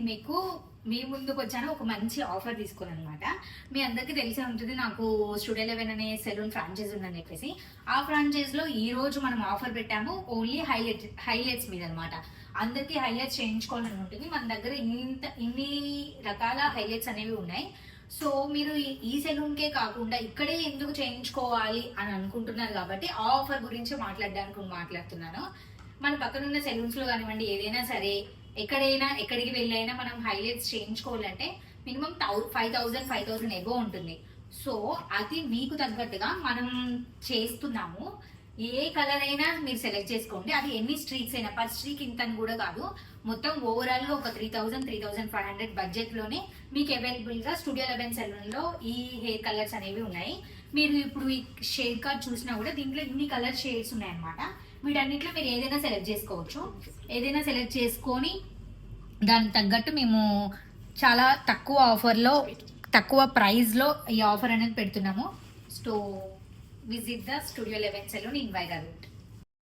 మీకు మీ ముందుకు వచ్చాను ఒక మంచి ఆఫర్ తీసుకుని అనమాట. మీ అందరికీ తెలిసే ఉంటుంది నాకు స్టూడియో 11 అనే సెలూన్ ఫ్రాంచైజ్ ఉందని చెప్పేసి. ఆ ఫ్రాంచైజ్ లో ఈ రోజు మనం ఆఫర్ పెట్టాము ఓన్లీ హైలైట్స్ మీద అనమాట. అందరికీ హైలైట్స్ చేయించుకోవాలని ఉంటుంది. మన దగ్గర ఇన్ని రకాల హైలైట్స్ అనేవి ఉన్నాయి. సో మీరు ఈ సెలూన్కే కాకుండా ఇక్కడే ఎందుకు చేయించుకోవాలి అని అనుకుంటున్నారు కాబట్టి ఆ ఆఫర్ గురించి మాట్లాడడానికి మాట్లాడుతున్నాను. మన పక్కనున్న సెలూన్స్ లో కానివ్వండి, ఏదైనా సరే ఎక్కడికి వెళ్ళైనా మనం హైలైట్స్ చేయించుకోవాలంటే మినిమం 5,000 ఎబో ఉంటుంది. సో అది మీకు తగ్గట్టుగా మనం చేస్తున్నాము. ఏ కలర్ అయినా మీరు సెలెక్ట్ చేసుకోండి. అది ఎన్ని స్ట్రీక్స్ అయినా, పర్ స్ట్రీక్ ఇంత అని కూడా కాదు, మొత్తం ఓవరాల్ గా ఒక 3,500 బడ్జెట్ లోనే మీకు అవైలబుల్ గా స్టూడియో 11 సెలూన్ లో ఈ హెయిర్ కలర్స్ అనేవి ఉన్నాయి. మీరు ఇప్పుడు ఈ షేడ్ కార్డ్ చూసినా కూడా దీంట్లో ఇన్ని కలర్ షేడ్స్ ఉన్నాయన్నమాట. వీటన్నిటిలో మీరు ఏదైనా సెలెక్ట్ చేసుకోవచ్చు. ఏదైనా సెలెక్ట్ చేసుకొని దానికి తగ్గట్టు మేము చాలా తక్కువ ప్రైస్లో ఈ ఆఫర్ అనేది పెడుతున్నాము. So visit the studio 11 salon in వైరాగూట్.